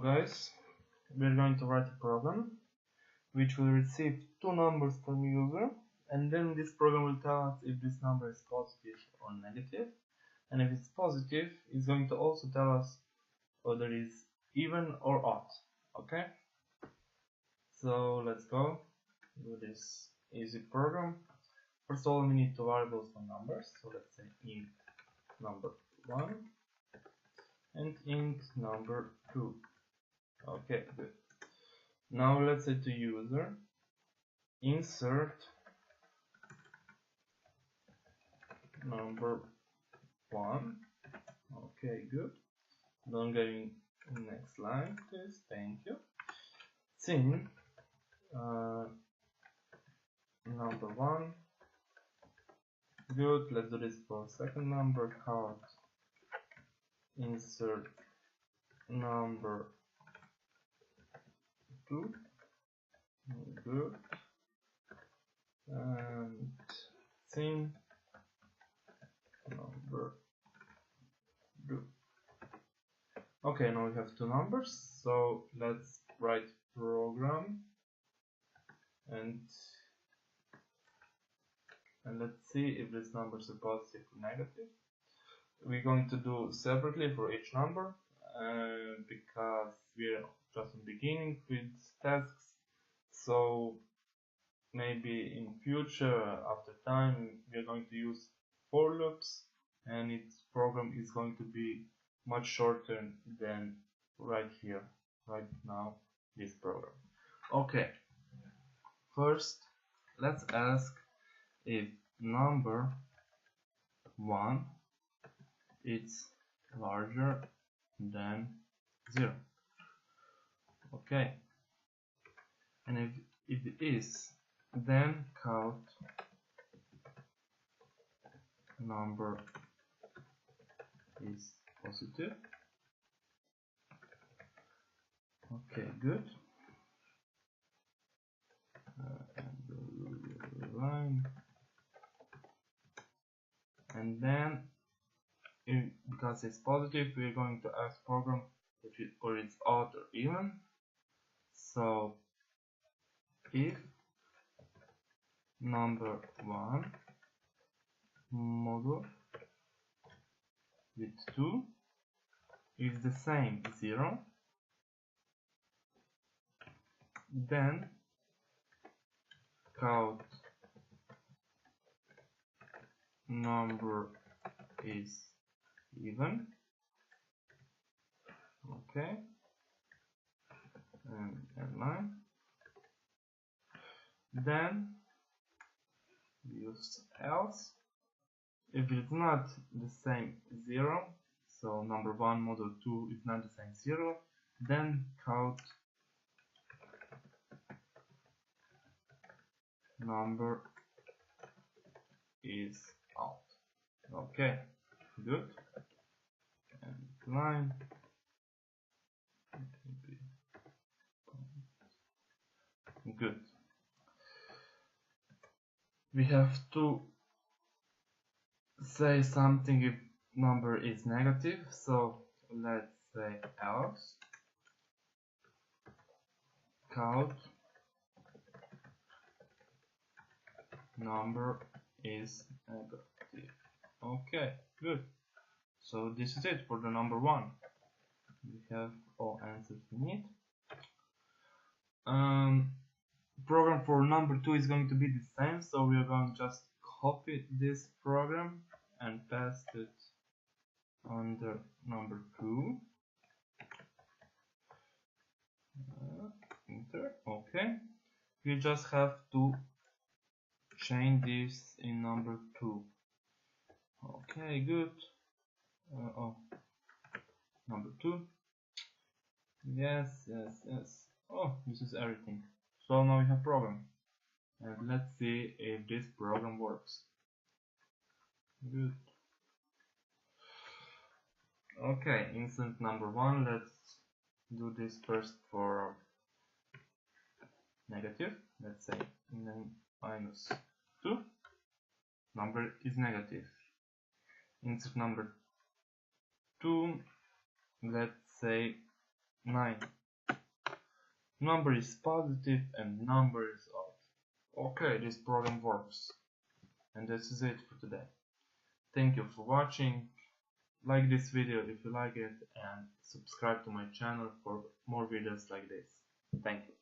Hello guys, we're going to write a program which will receive two numbers from user, and then this program will tell us if this number is positive or negative, and if it's positive it's going to also tell us whether it's even or odd. Okay, so let's go do this easy program. First of all, we need two variables for numbers, so let's say int number 1 and int number 2. Okay, good. Now let's say to user insert number 1. Okay, good. Don't go in next line, please. Thank you. Sin number 1. Good. Let's do this for second number. Count insert number 2. Good. And sin number 2. Okay, now we have two numbers, so let's write program and let's see if these numbers are positive or negative. We're going to do separately for each number because we're just in the beginning with tasks, so maybe in future after time we're going to use for loops and its program is going to be much shorter than right now this program. Okay, first let's ask if number 1 is larger than 0. Okay, and if it is, then count number is positive. Okay, good. And line, and then because it's positive, we're going to ask program if it's odd or even. So if number 1 modulo with 2 is the same 0, then count number is even. Okay, and line. Then use else. If it's not the same 0, so number 1 modulo 2 is not the same 0, then count number is out. Okay, good. And line. Good. We have to say something if number is negative, so let's say else count number is negative. Okay, good. So this is it for the number 1. We have all answers we need. Program for number 2 is going to be the same, so we are going to just copy this program and paste it under number 2. Enter. Okay, we just have to change this in number 2. Okay, good. Number 2. Yes. Oh, this is everything. So now we have program, and let's see if this program works. Good. Okay, insert number 1. Let's do this first for negative. Let's say minus 2. Number is negative. Insert number 2. Let's say 9. Number is positive and number is odd. Okay, this program works. And this is it for today. Thank you for watching. Like this video if you like it and subscribe to my channel for more videos like this. Thank you.